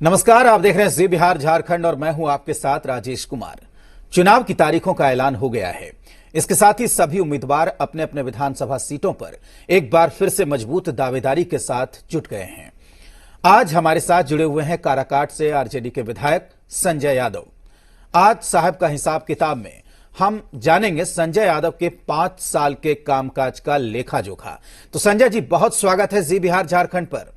नमस्कार, आप देख रहे हैं जी बिहार झारखंड और मैं हूं आपके साथ राजेश कुमार। चुनाव की तारीखों का ऐलान हो गया है। इसके साथ ही सभी उम्मीदवार अपने अपने विधानसभा सीटों पर एक बार फिर से मजबूत दावेदारी के साथ जुट गए हैं। आज हमारे साथ जुड़े हुए हैं काराकाट से आरजेडी के विधायक संजय यादव। आज साहब का हिसाब किताब में हम जानेंगे संजय यादव के 5 साल के कामकाज का लेखा जोखा। तो संजय जी, बहुत स्वागत है जी बिहार झारखंड पर।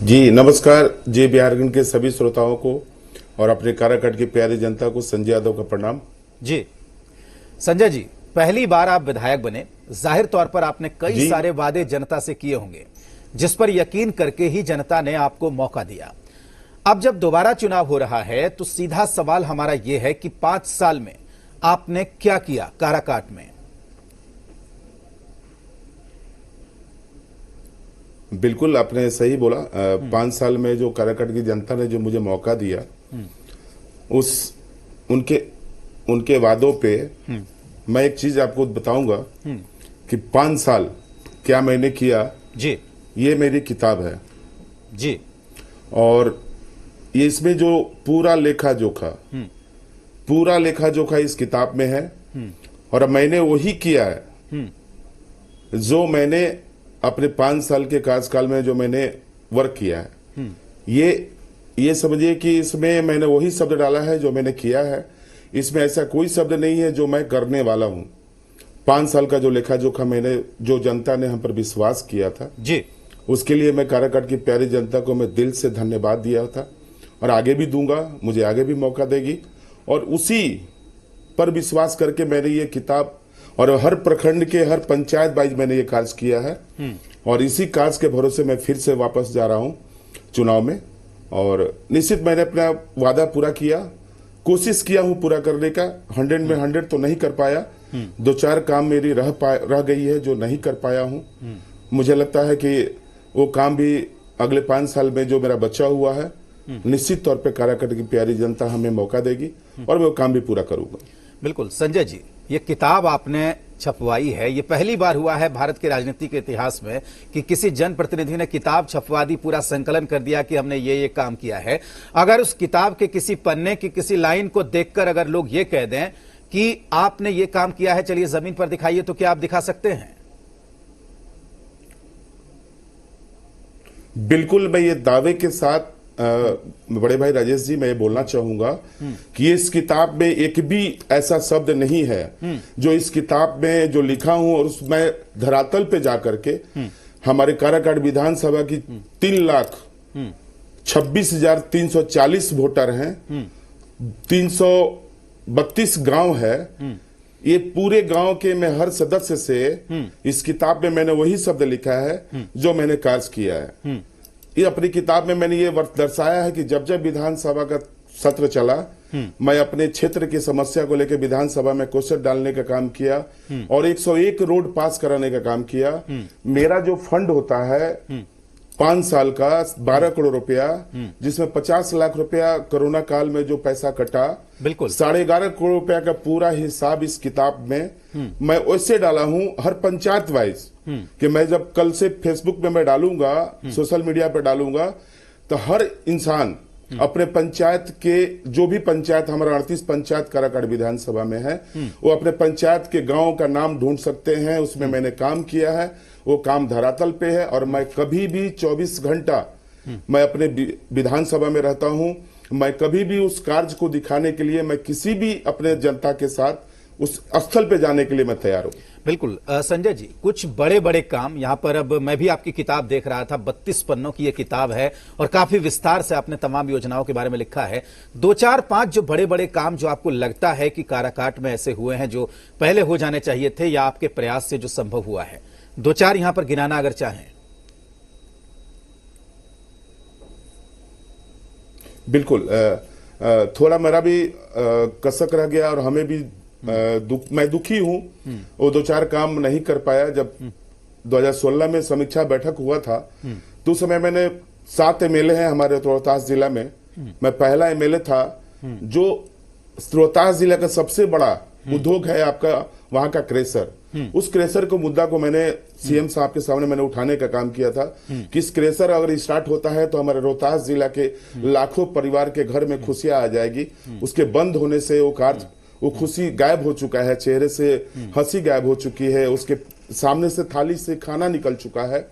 जी नमस्कार। जे बिहार के सभी श्रोताओं को और अपने काराकाट की प्यारी जनता को संजय यादव का प्रणाम। जी संजय जी, पहली बार आप विधायक बने, जाहिर तौर पर आपने कई सारे वादे जनता से किए होंगे, जिस पर यकीन करके ही जनता ने आपको मौका दिया। अब जब दोबारा चुनाव हो रहा है तो सीधा सवाल हमारा यह है कि 5 साल में आपने क्या किया काराकाट में? बिल्कुल, आपने सही बोला। 5 साल में जो काराकाट की जनता ने जो मुझे मौका दिया, उनके वादों पे मैं एक चीज आपको बताऊंगा कि 5 साल क्या मैंने किया। जी, ये मेरी किताब है जी, और ये इसमें जो पूरा लेखा जोखा इस किताब में है। और मैंने वही किया है जो मैंने अपने 5 साल के कार्यकाल में जो मैंने वर्क किया है। ये समझिए कि इसमें मैंने वही शब्द डाला है जो मैंने किया है। इसमें ऐसा कोई शब्द नहीं है जो मैं करने वाला हूं। 5 साल का जो लेखा जोखा मैंने, जो जनता ने हम पर विश्वास किया था जी, उसके लिए मैं काराकाट की प्यारी जनता को मैं दिल से धन्यवाद दिया था और आगे भी दूंगा। मुझे आगे भी मौका देगी और उसी पर विश्वास करके मैंने ये किताब और हर प्रखंड के हर पंचायत वाइज मैंने ये कार्य किया है। और इसी कार्य के भरोसे मैं फिर से वापस जा रहा हूं चुनाव में। और निश्चित मैंने अपना वादा पूरा किया, कोशिश किया हूं पूरा करने का। 100 में 100 तो नहीं कर पाया। 2-4 काम मेरी रह गई है जो नहीं कर पाया हूं। मुझे लगता है कि वो काम भी अगले 5 साल में जो मेरा बचा हुआ है, निश्चित तौर पे काराकाट की प्यारी जनता हमें मौका देगी और मैं वो काम भी पूरा करूंगा। बिल्कुल संजय जी, ये किताब आपने छपवाई है, ये पहली बार हुआ है भारत के राजनीति के इतिहास में कि किसी जनप्रतिनिधि ने किताब छपवा दी, पूरा संकलन कर दिया कि हमने ये काम किया है। अगर उस किताब के किसी पन्ने की किसी लाइन को देखकर अगर लोग ये कह दें कि आपने ये काम किया है, चलिए जमीन पर दिखाइए, तो क्या आप दिखा सकते हैं? बिल्कुल, मैं ये दावे के साथ बड़े भाई राजेश जी, मैं ये बोलना चाहूंगा कि इस किताब में एक भी ऐसा शब्द नहीं है जो इस किताब में जो लिखा हूं और उसमें धरातल पे जाकर के हमारे काराकाट विधानसभा की 3,26,340 वोटर हैं, 332 गांव है। ये पूरे गांव के मैं हर सदस्य से इस किताब में मैंने वही शब्द लिखा है जो मैंने कार्य किया है। ये अपनी किताब में मैंने ये दर्शाया है कि जब जब विधानसभा का सत्र चला, मैं अपने क्षेत्र की समस्या को लेकर विधानसभा में क्वेश्चन डालने का काम किया और 101 रोड पास कराने का काम किया। मेरा जो फंड होता है 5 साल का 12 करोड़ रुपया, जिसमें 50 लाख रुपया कोरोना काल में जो पैसा कटा, बिल्कुल 11.5 करोड़ रुपया का पूरा हिसाब इस किताब में मैं वैसे डाला हूं हर पंचायत वाइज कि मैं जब कल से फेसबुक में मैं डालूंगा, सोशल मीडिया पे डालूंगा, तो हर इंसान अपने पंचायत के, जो भी पंचायत, हमारा 38 पंचायत काराकाट विधानसभा में है, वो अपने पंचायत के गांव का नाम ढूंढ सकते हैं। उसमें मैंने काम किया है, वो काम धरातल पे है। और मैं कभी भी 24 घंटा मैं अपने विधानसभा में रहता हूं। मैं कभी भी उस कार्य को दिखाने के लिए मैं किसी भी अपने जनता के साथ उस स्थल पे जाने के लिए मैं तैयार हूं। बिल्कुल संजय जी, कुछ बड़े बड़े काम यहां पर, अब मैं भी आपकी किताब देख रहा था, 32 पन्नों की ये किताब है और काफी विस्तार से आपने तमाम योजनाओं के बारे में लिखा है। 2-4-5 जो बड़े बड़े काम जो आपको लगता है कि काराकाट में ऐसे हुए हैं जो पहले हो जाने चाहिए थे या आपके प्रयास से जो संभव हुआ है, 2-4 यहां पर गिनाना अगर चाहें। बिल्कुल, थोड़ा मेरा भी कसक रह गया और हमें भी मैं दुखी हूं। वो 2-4 काम नहीं कर पाया। जब 2016 में समीक्षा बैठक हुआ था तो उस समय मैंने 7 एमएलए हैं हमारे रोहतास जिला में, मैं पहला एमएलए था। जो रोहतास जिला का सबसे बड़ा उद्योग है आपका वहां का क्रेशर, उस क्रेशर को मुद्दा को मैंने सीएम साहब के सामने मैंने उठाने का काम किया था कि इस क्रेशर अगर स्टार्ट होता है तो हमारे रोहतास जिला के लाखों परिवार के घर में खुशियां आ जाएगी। उसके बंद होने से वो खुशी गायब हो चुका है, चेहरे से हंसी गायब हो चुकी है, उसके सामने से थाली से खाना निकल चुका है।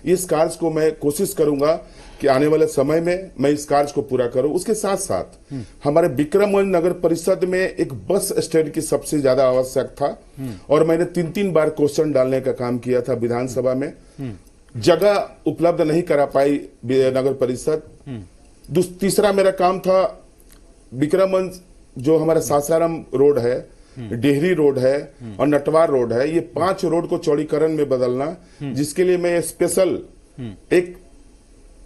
इस कार्य को मैं कोशिश करूंगा कि आने वाले समय में मैं इस कार्य को पूरा करूं। उसके साथ साथ हमारे विक्रमगंज नगर परिषद में एक बस स्टैंड की सबसे ज्यादा आवश्यक था और मैंने 3 बार क्वेश्चन डालने का काम किया था विधानसभा में। जगह उपलब्ध नहीं करा पाई नगर परिषद। तीसरा मेरा काम था विक्रमगंज जो हमारा सासाराम रोड है, डेहरी रोड है और नटवार रोड है, ये 5 रोड को चौड़ीकरण में बदलना, जिसके लिए मैं स्पेशल एक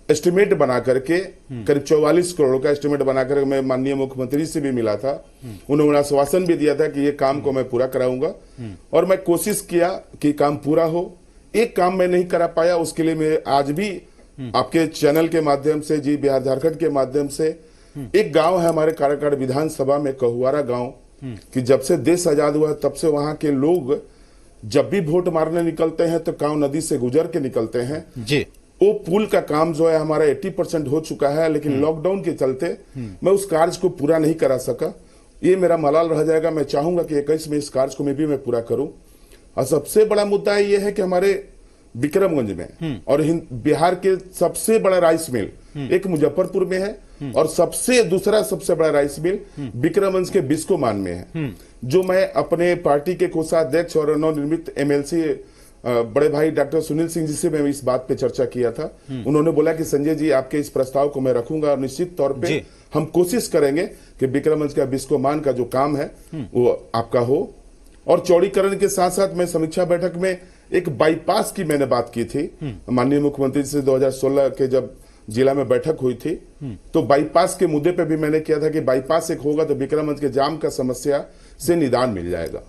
एस्टिमेट बना करके करीब 44 करोड़ का एस्टिमेट बनाकर मैं माननीय मुख्यमंत्री से भी मिला था। उन्होंने आश्वासन भी दिया था कि ये काम को मैं पूरा कराऊंगा और मैं कोशिश किया कि काम पूरा हो। एक काम मैं नहीं करा पाया, उसके लिए मैं आज भी आपके चैनल के माध्यम से, जी बिहार झारखंड के माध्यम से, एक गांव है हमारे काराकाट विधानसभा में, कहुआरा गांव, कि जब से देश आजाद हुआ तब से वहां के लोग जब भी वोट मारने निकलते हैं तो कांव नदी से गुजर के निकलते हैं जी। वो पुल का काम जो है हमारा 80% हो चुका है, लेकिन लॉकडाउन के चलते मैं उस कार्य को पूरा नहीं करा सका। ये मेरा मलाल रह जाएगा। मैं चाहूंगा कि 21 में इस कार्य को मैं पूरा करूं। और सबसे बड़ा मुद्दा ये है कि हमारे विक्रमगंज में और बिहार के सबसे बड़ा राइस मिल एक मुजफ्फरपुर में है और दूसरा सबसे बड़ा राइस मिल विक्रमगंज के बिस्कोमान में है, जो मैं अपने पार्टी के कोषाध्यक्ष और नवनिर्मित एमएलसी बड़े भाई डॉक्टर सुनील सिंह जी से मैं इस बात पे चर्चा किया था। उन्होंने बोला कि संजय जी आपके इस प्रस्ताव को मैं रखूंगा और निश्चित तौर पे हम कोशिश करेंगे कि विक्रमगंज का बिस्कोमान का जो काम है वो आपका हो। और चौड़ीकरण के साथ साथ मैं समीक्षा बैठक में एक बाईपास की मैंने बात की थी माननीय मुख्यमंत्री से 2016 के जब जिला में बैठक हुई थी, तो बाईपास के मुद्दे पे भी मैंने किया था कि बाईपास एक होगा तो विक्रमगंज के जाम का समस्या से निदान मिल जाएगा।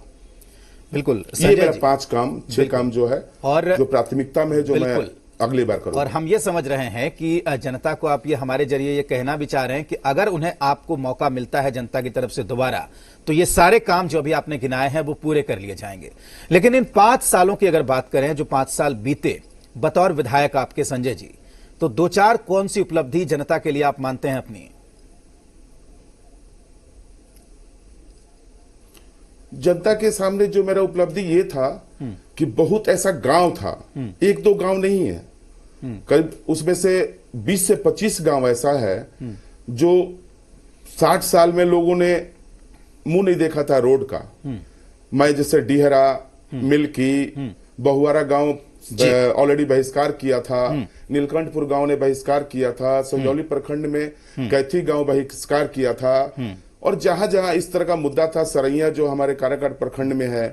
बिल्कुल, ये मेरा 6 काम जो है और जो प्राथमिकता में है, जो मैं अगली बार करूंगा। और हम ये समझ रहे हैं कि जनता को आप ये हमारे जरिए ये कहना भी चाह रहे हैं कि अगर उन्हें आपको मौका मिलता है जनता की तरफ से दोबारा, तो ये सारे काम जो अभी आपने गिनाए हैं वो पूरे कर लिए जाएंगे। लेकिन इन 5 सालों की अगर बात करें, जो 5 साल बीते बतौर विधायक आपके संजय जी, तो 2-4 कौन सी उपलब्धि जनता के लिए आप मानते हैं अपनी? जनता के सामने जो मेरा उपलब्धि ये था कि बहुत ऐसा गांव था, 1-2 गांव नहीं है, करीब उसमें से 20 से 25 गांव ऐसा है जो 60 साल में लोगों ने मुंह नहीं देखा था रोड का। मैं जैसे डिहरा, मिल्की, बहुआरा गांव ऑलरेडी बहिष्कार किया था, नीलकंठपुर गांव ने बहिष्कार किया था, संजौली प्रखंड में कैथी गांव बहिष्कार किया था, और जहां जहां इस तरह का मुद्दा था, सरैया जो हमारे काराकाट प्रखंड में है,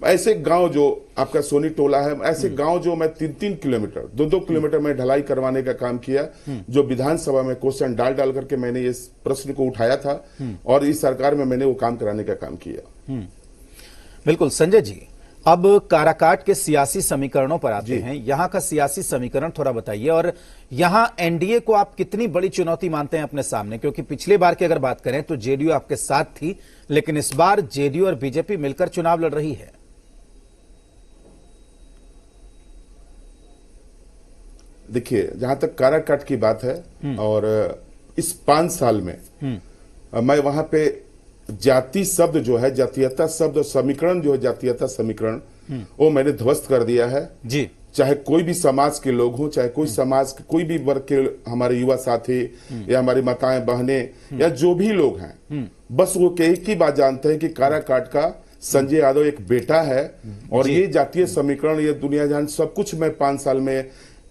ऐसे गांव जो आपका सोनी टोला है, ऐसे गांव जो मैं 3-3 किलोमीटर 2-2 किलोमीटर में ढलाई करवाने का काम किया, जो विधानसभा में क्वेश्चन डाल करके मैंने इस प्रश्न को उठाया था और इस सरकार में मैंने वो काम कराने का काम किया। बिल्कुल संजय जी, अब काराकाट के सियासी समीकरणों पर आते हैं। यहां का सियासी समीकरण थोड़ा बताइए और यहां एनडीए को आप कितनी बड़ी चुनौती मानते हैं अपने सामने, क्योंकि पिछली बार की अगर बात करें तो जेडीयू आपके साथ थी, लेकिन इस बार जेडीयू और बीजेपी मिलकर चुनाव लड़ रही है। देखिए, जहां तक काराकाट की बात है और इस 5 साल में मैं वहां पे जाति शब्द जो है, जातीयता शब्द और समीकरण जो है, जातीयता समीकरण, वो मैंने ध्वस्त कर दिया है जी। चाहे कोई भी समाज के लोग हों, चाहे कोई समाज के कोई भी वर्ग के हमारे युवा साथी या हमारी माताएं बहनें या जो भी लोग हैं, बस वो एक ही बात जानते हैं कि काराकाट का संजय यादव एक बेटा है। और ये जातीय समीकरण, ये दुनिया जान सब कुछ मैं 5 साल में,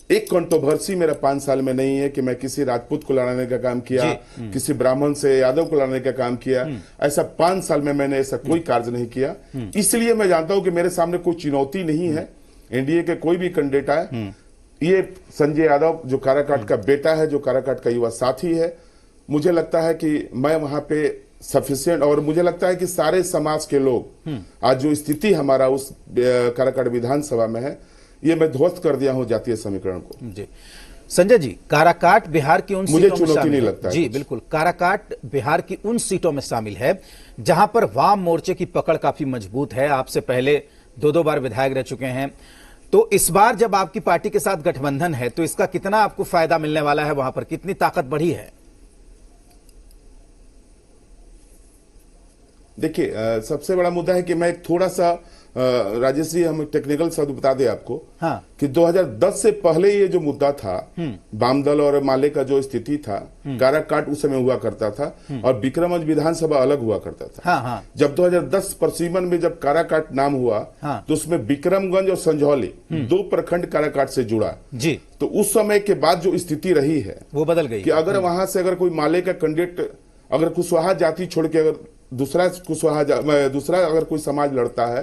एक कंट्रोवर्सी मेरा 5 साल में नहीं है कि मैं किसी राजपूत को लड़ाने का काम किया, किसी ब्राह्मण से यादव को लड़ाने का काम किया। ऐसा 5 साल में मैंने ऐसा कोई कार्य नहीं किया। इसलिए मैं जानता हूं कि मेरे सामने कोई चुनौती नहीं है। एनडीए के कोई भी कैंडिडेट है, ये संजय यादव जो काराकाट का बेटा है, जो काराकाट का युवा साथी है, मुझे लगता है कि मैं वहां पे सफिशिएंट, और मुझे लगता है कि सारे समाज के लोग, आज जो स्थिति हमारा उस काराकाट विधानसभा में है, ये मैं ध्वस्त कर दिया हूं जातीय समीकरण को जी। संजय जी, काराकाट बिहार की उन मुझे सीटों में चुनौती नहीं लगता जी बिल्कुल, काराकाट बिहार की उन सीटों में शामिल है जहां पर वाम मोर्चे की पकड़ काफी मजबूत है। आपसे पहले 2-2 बार विधायक रह चुके हैं, तो इस बार जब आपकी पार्टी के साथ गठबंधन है तो इसका कितना आपको फायदा मिलने वाला है, वहां पर कितनी ताकत बढ़ी है? देखिए, सबसे बड़ा मुद्दा है कि मैं एक थोड़ा सा राजेश जी, हम टेक्निकल शब्द बता दें आपको। हाँ। कि 2010 से पहले ये जो मुद्दा था, वाम दल और माले का जो स्थिति था, काराकाट उस समय हुआ करता था और विक्रमगंज विधानसभा अलग हुआ करता था। हाँ, हाँ। जब 2010 परसीमन में जब काराकाट नाम हुआ, हाँ। तो उसमें विक्रमगंज और संझौली 2 प्रखंड काराकाट से जुड़ा जी। तो उस समय के बाद जो स्थिति रही है वो बदल गई कि अगर वहां से अगर कोई माले का कैंडिडेट अगर कुशवाहा जाति छोड़ के अगर दूसरा अगर कोई समाज लड़ता है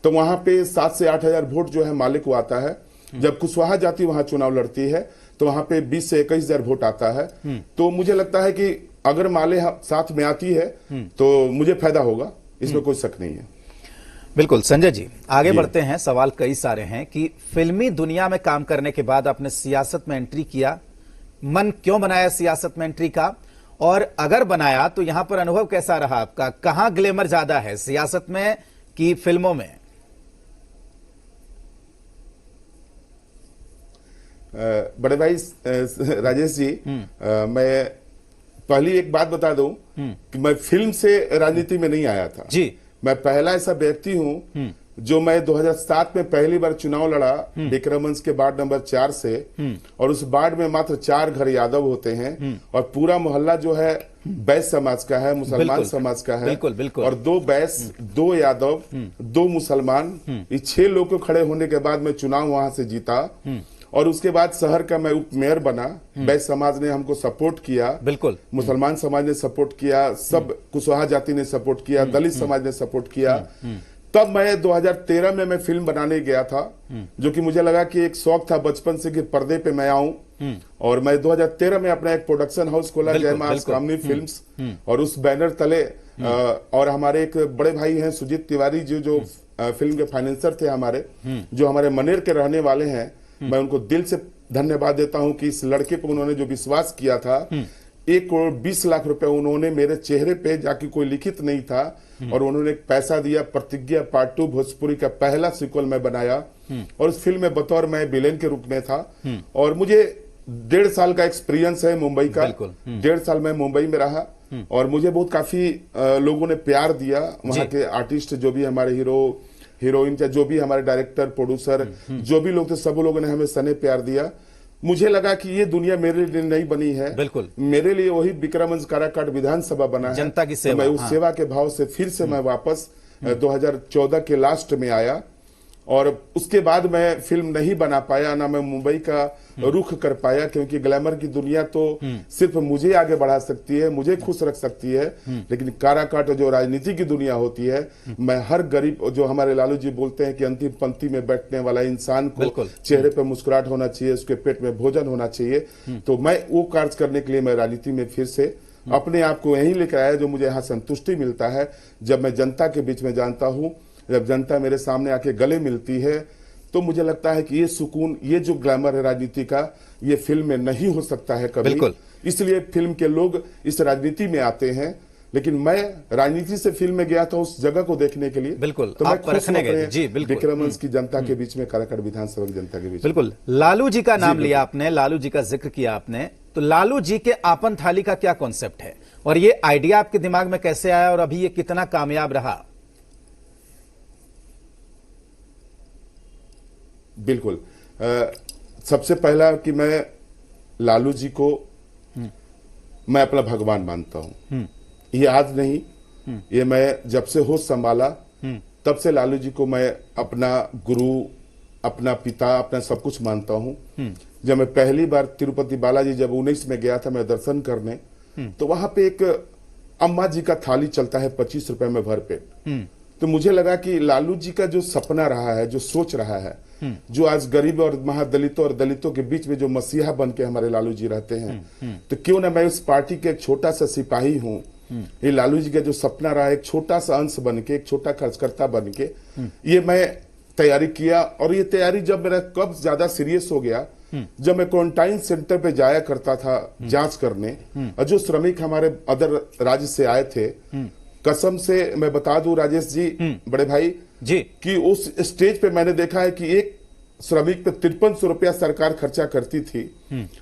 तो वहां पे 7 से 8 हजार वोट जो है माले को आता है। जब कुशवाहा जाति वहां चुनाव लड़ती है तो वहां पे 20 से 21 हजार वोट आता है। तो मुझे लगता है कि अगर माले साथ में आती है तो मुझे फायदा होगा, इसमें कोई शक नहीं है। बिल्कुल। संजय जी, आगे बढ़ते हैं। सवाल कई सारे हैं कि फिल्मी दुनिया में काम करने के बाद आपने सियासत में एंट्री किया, मन क्यों बनाया सियासत में एंट्री का, और अगर बनाया तो यहां पर अनुभव कैसा रहा आपका? कहां ग्लैमर ज्यादा है, सियासत में कि फिल्मों में? बड़े भाई राजेश जी, मैं पहली एक बात बता दूं कि मैं फिल्म से राजनीति में नहीं आया था जी। मैं पहला ऐसा व्यक्ति हूं जो मैं 2007 में पहली बार चुनाव लड़ा विक्रमगंज के वार्ड नंबर 4 से, और उस वार्ड में मात्र 4 घर यादव होते हैं और पूरा मोहल्ला जो है बैस समाज का है, मुसलमान समाज का है। बिल्कुल, बिल्कुल। और 2 बैस, 2 यादव, 2 मुसलमान, ये 6 लोग को खड़े होने के बाद मैं चुनाव वहां से जीता और उसके बाद शहर का मैं उप मेयर बना। बैस समाज ने हमको सपोर्ट किया, बिल्कुल। मुसलमान समाज ने सपोर्ट किया, सब कुशवाहा जाति ने सपोर्ट किया, दलित समाज ने सपोर्ट किया। तब मैं 2013 में मैं फिल्म बनाने गया था, जो कि मुझे लगा कि एक शौक था बचपन से कि पर्दे पे मैं आऊं, और मैं 2013 में अपना एक प्रोडक्शन हाउस खोला, जय मां कामनी फिल्म्स, और उस बैनर तले और हमारे एक बड़े भाई हैं सुजीत तिवारी जी, जो फिल्म के फाइनेंसर थे हमारे, जो हमारे मनेर के रहने वाले हैं। मैं उनको दिल से धन्यवाद देता हूं कि इस लड़के को उन्होंने जो विश्वास किया था, 1 करोड़ 20 लाख रुपए उन्होंने मेरे चेहरे पे, जाके कोई लिखित नहीं था, और उन्होंने पैसा दिया। प्रतिज्ञा पार्ट 2 भोजपुरी का पहला सीक्वल मैं बनाया और उस फिल्म में बतौर मैं विलेन के रूप में था। और मुझे 1.5 साल का एक्सपीरियंस है मुंबई का। 1.5 साल मैं मुंबई में रहा और मुझे बहुत काफी लोगों ने प्यार दिया। वहां के आर्टिस्ट, जो भी हमारे हीरो हीरोइन, या जो भी हमारे डायरेक्टर, प्रोड्यूसर, जो भी लोग थे, सब लोगों ने हमें सने प्यार दिया। मुझे लगा कि ये दुनिया मेरे लिए नहीं बनी है, बिल्कुल मेरे लिए वही विक्रमगंज काराकाट विधानसभा बना है, जनता की सेवा। तो मैं उस सेवा के भाव से फिर से मैं वापस 2014 के लास्ट में आया, और उसके बाद मैं फिल्म नहीं बना पाया, ना मैं मुंबई का रुख कर पाया, क्योंकि ग्लैमर की दुनिया तो सिर्फ मुझे आगे बढ़ा सकती है, मुझे खुश रख सकती है, लेकिन काराकाट जो राजनीति की दुनिया होती है, मैं हर गरीब, जो हमारे लालू जी बोलते हैं कि अंतिम पंक्ति में बैठने वाला इंसान को चेहरे पर मुस्कुराहट होना चाहिए, उसके पेट में भोजन होना चाहिए, तो मैं वो कार्य करने के लिए मैं राजनीति में फिर से अपने आप को यहीं लेकर आया, जो मुझे यहाँ संतुष्टि मिलता है जब मैं जनता के बीच में जानता हूँ, जब जनता मेरे सामने आके गले मिलती है, तो मुझे लगता है कि ये सुकून, ये जो ग्लैमर है राजनीति का, ये फिल्म में नहीं हो सकता है कभी। इसलिए फिल्म के लोग इस राजनीति में आते हैं, लेकिन मैं राजनीति से फिल्म में गया था उस जगह को देखने के लिए। बिल्कुल, तो आप परखने गए। जी बिल्कुल। विक्रमगंज की जनता के बीच में, काराकाट विधानसभा की जनता के बीच। बिल्कुल। लालू जी का नाम लिया आपने, लालू जी का जिक्र किया आपने, तो लालू जी के आपन थाली का क्या कॉन्सेप्ट है, और ये आइडिया आपके दिमाग में कैसे आया, और अभी ये कितना कामयाब रहा? बिल्कुल। सबसे पहला कि मैं लालू जी को मैं अपना भगवान मानता हूं। ये आज नहीं, ये मैं जब से होश संभाला तब से लालू जी को मैं अपना गुरु, अपना पिता, अपना सब कुछ मानता हूं। जब मैं पहली बार तिरुपति बालाजी जब 19 में गया था मैं दर्शन करने, तो वहां पे एक अम्मा जी का थाली चलता है 25 रुपए में भरपेट। तो मुझे लगा कि लालू जी का जो सपना रहा है, जो सोच रहा है, जो आज गरीब और महादलितों और दलितों के बीच में जो मसीहा बन के हमारे लालू जी रहते हैं, तो क्यों ना मैं उस पार्टी के एक छोटा सा सिपाही हूं। ये लालू जी का जो सपना रहा है, एक छोटा सा अंश बन के, एक छोटा खर्चकर्ता बन के, ये मैं तैयारी किया। और ये तैयारी जब मेरा कब ज्यादा सीरियस हो गया, जब मैं क्वारंटाइन सेंटर पे जाया करता था जांच करने, और जो श्रमिक हमारे अदर राज्य से आए थे, कसम से मैं बता दूं राजेश जी, बड़े भाई जी, कि उस स्टेज पे मैंने देखा है कि एक श्रमिक पे 5300 रुपया सरकार खर्चा करती थी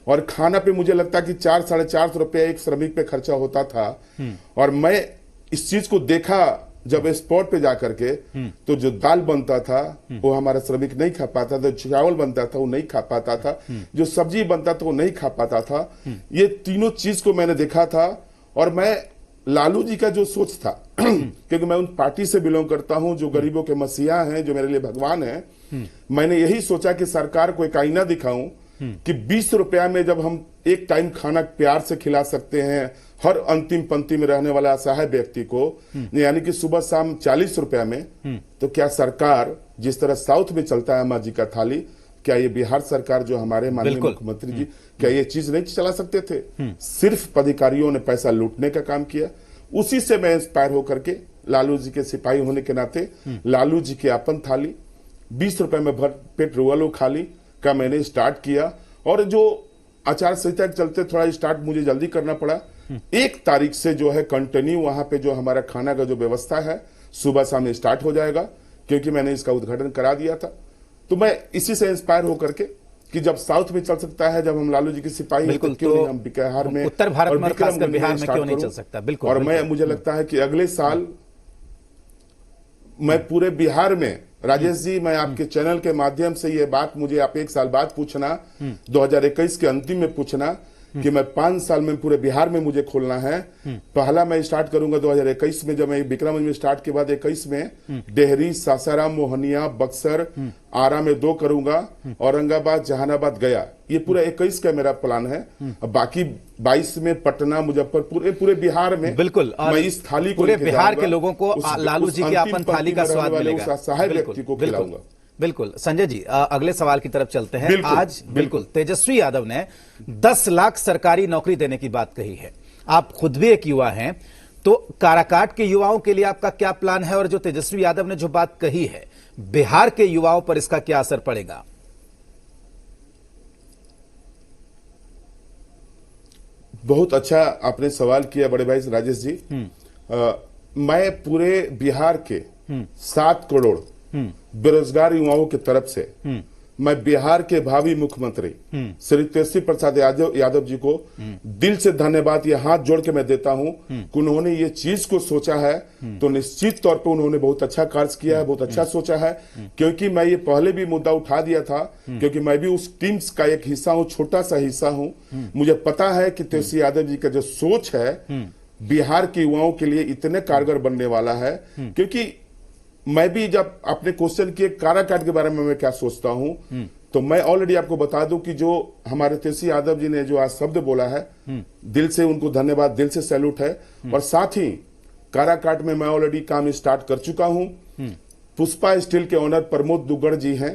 और खाना पे मुझे लगता कि 400-450 रुपया एक श्रमिक पे खर्चा होता था। और मैं इस चीज को देखा जब स्पॉट पे जाकर के, तो जो दाल बनता था वो हमारा श्रमिक नहीं खा पाता था, चावल बनता था वो नहीं खा पाता था, जो सब्जी बनता था वो नहीं खा पाता था। ये तीनों चीज को मैंने देखा था और मैं लालू जी का जो सोच था क्योंकि मैं उन पार्टी से बिलोंग करता हूं जो गरीबों के मसीहा हैं, जो मेरे लिए भगवान हैं। मैंने यही सोचा कि सरकार को एक आईना दिखाऊं कि 20 रुपया में जब हम एक टाइम खाना प्यार से खिला सकते हैं हर अंतिम पंक्ति में रहने वाला असहाय व्यक्ति को, यानी कि सुबह शाम 40 रुपया में, तो क्या सरकार जिस तरह साउथ में चलता है अम्मा जी का थाली, क्या ये बिहार सरकार जो हमारे माननीय मुख्यमंत्री जी, क्या ये चीज नहीं चला सकते थे? सिर्फ पदाधिकारियों ने पैसा लूटने का काम किया। उसी से मैं इंस्पायर होकर के लालू जी के सिपाही होने के नाते लालू जी की अपन थाली 20 रुपए में भर पेट रोलो खाली का मैंने स्टार्ट किया। और जो आचार संहिता के चलते थोड़ा स्टार्ट मुझे जल्दी करना पड़ा। 1 तारीख से जो है कंटिन्यू वहां पे जो हमारा खाना का जो व्यवस्था है सुबह शाम स्टार्ट हो जाएगा, क्योंकि मैंने इसका उद्घाटन करा दिया था। तो मैं इसी से इंस्पायर होकर के कि जब साउथ में चल सकता है, जब हम लालू जी के सिपाही हैं, तो क्यों नहीं हम बिहार में, उत्तर भारत में, खासकर बिहार में क्यों नहीं करूं? चल सकता? बिल्कुल। और मैं मुझे लगता है कि अगले साल मैं पूरे बिहार में, राजेश जी, मैं आपके चैनल के माध्यम से ये बात मुझे आप 1 साल बाद पूछना, 2021 के अंतिम में पूछना कि मैं 5 साल में पूरे बिहार में मुझे खोलना है। पहला मैं स्टार्ट करूंगा 2021 में, जब मैं विक्रमगंज में स्टार्ट के बाद 21 में डेहरी, सासाराम, मोहनिया, बक्सर, आरा में 2 करूंगा, औरंगाबाद, जहानाबाद, गया। ये पूरा 21 का मेरा प्लान है। बाकी 22 में पटना, मुजफ्फरपुर, पूरे बिहार में बिल्कुल मैं इस थाली को पूरे बिहार के लोगों को लालू जी की अपन थाली का स्वाद मिलेगा, सहाय व्यक्ति को खिलाऊंगा। बिल्कुल। संजय जी, अगले सवाल की तरफ चलते हैं। आज बिल्कुल तेजस्वी यादव ने 10 लाख सरकारी नौकरी देने की बात कही है। आप खुद भी एक युवा हैं, तो काराकाट के युवाओं के लिए आपका क्या प्लान है? और जो तेजस्वी यादव ने जो बात कही है, बिहार के युवाओं पर इसका क्या असर पड़ेगा? बहुत अच्छा आपने सवाल किया बड़े भाई राजेश जी। मैं पूरे बिहार के 7 करोड़ बेरोजगार युवाओं की तरफ से मैं बिहार के भावी मुख्यमंत्री श्री तेजस्वी प्रसाद यादव जी को दिल से धन्यवाद ये हाथ जोड़ के मैं देता हूं कि उन्होंने ये चीज को सोचा है। तो निश्चित तौर पे उन्होंने बहुत अच्छा कार्य किया है, बहुत अच्छा सोचा है। क्योंकि मैं ये पहले भी मुद्दा उठा दिया था, क्योंकि मैं भी उस टीम का एक हिस्सा हूं, छोटा सा हिस्सा हूं। मुझे पता है कि तेजस्वी यादव जी का जो सोच है बिहार के युवाओं के लिए इतने कारगर बनने वाला है। क्योंकि मैं भी जब अपने क्वेश्चन किए काराकाट के बारे में मैं क्या सोचता हूं, तो मैं ऑलरेडी आपको बता दूं कि जो हमारे तेजस्वी यादव जी ने जो आज शब्द बोला है, दिल से उनको धन्यवाद, दिल से सैल्यूट है। और साथ ही काराकाट में मैं ऑलरेडी काम स्टार्ट कर चुका हूं। पुष्पा स्टील के ओनर प्रमोद दुग्गड़ जी हैं,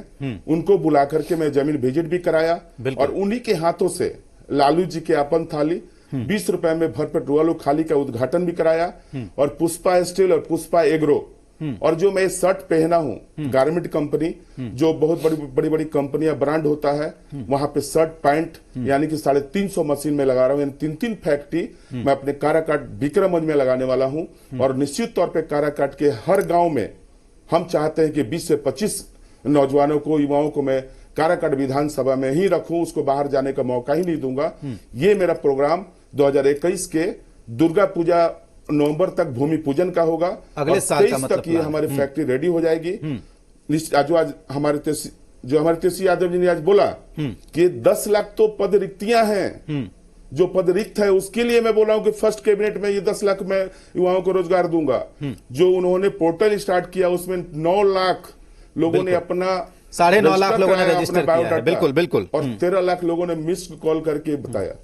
उनको बुला करके मैं जमीन विजिट भी कराया और उन्हीं के हाथों से लालू जी के अपन थाली 20 रुपए में भरपेट रोलो खाली का उद्घाटन भी कराया। और पुष्पा स्टील और पुष्पा एग्रो और जो मैं शर्ट पहना हूं, गारमेंट कंपनी, जो बहुत बड़ी बड़ी कंपनियां ब्रांड होता है, वहां पे शर्ट पैंट यानी कि 350 मशीन में लगा रहा हूं। यानी 3 फैक्ट्री मैं अपने काराकाट विक्रमगंज में लगाने वाला हूं। और निश्चित तौर पे काराकाट के हर गांव में हम चाहते हैं कि 20 से 25 नौजवानों को, युवाओं को मैं काराकाट विधानसभा में ही रखूं, उसको बाहर जाने का मौका ही नहीं दूंगा। ये मेरा प्रोग्राम 2021 के दुर्गा पूजा नवंबर तक भूमि पूजन का होगा। अगले साल का मतलब तक ये हमारी फैक्ट्री रेडी हो जाएगी। आज हमारे तेजस्वी यादव जी ने आज बोला कि 10 लाख तो पद रिक्तियां हैं, जो पद रिक्त है उसके लिए मैं बोल रहा हूं कि फर्स्ट कैबिनेट में ये 10 लाख मैं युवाओं को रोजगार दूंगा। जो उन्होंने पोर्टल स्टार्ट किया उसमें 9 लाख लोगों ने अपना 9.5 लाख लोगों ने रजिस्टर किया है। बिल्कुल बिल्कुल। और 13 लाख लोगों ने मिस्ड कॉल करके बताया।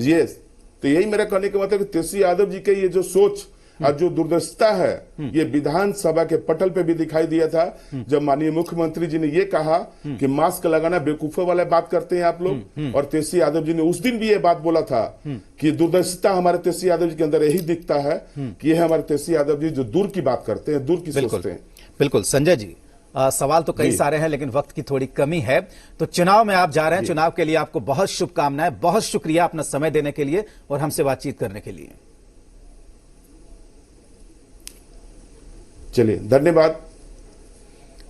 यस, तो यही मेरा कहने का मतलब कि तेजस्वी यादव जी के ये जो सोच और जो दूरदर्शिता है, ये विधानसभा के पटल पे भी दिखाई दिया था जब माननीय मुख्यमंत्री जी ने ये कहा कि मास्क लगाना बेवकूफों वाले बात करते हैं आप लोग। और तेजस्वी यादव जी ने उस दिन भी ये बात बोला था कि दूरदर्शिता हमारे तेजस्वी यादव जी के अंदर यही दिखता है कि ये हमारे तेजस्वी यादव जी जो दूर की बात करते हैं, दूर की सोचते हैं। बिल्कुल। संजय जी, सवाल तो कई सारे हैं लेकिन वक्त की थोड़ी कमी है, तो चुनाव में आप जा रहे हैं। चुनाव के लिए आपको बहुत शुभकामनाएं, बहुत शुक्रिया अपना समय देने के लिए और हमसे बातचीत करने के लिए। चलिए, धन्यवाद।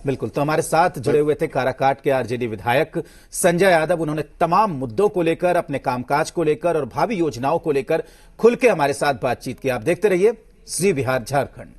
बिल्कुल। तो हमारे साथ जुड़े हुए थे काराकाट के आरजेडी विधायक संजय यादव। उन्होंने तमाम मुद्दों को लेकर, अपने कामकाज को लेकर और भावी योजनाओं को लेकर खुल के हमारे साथ बातचीत की। आप देखते रहिए श्री बिहार झारखंड।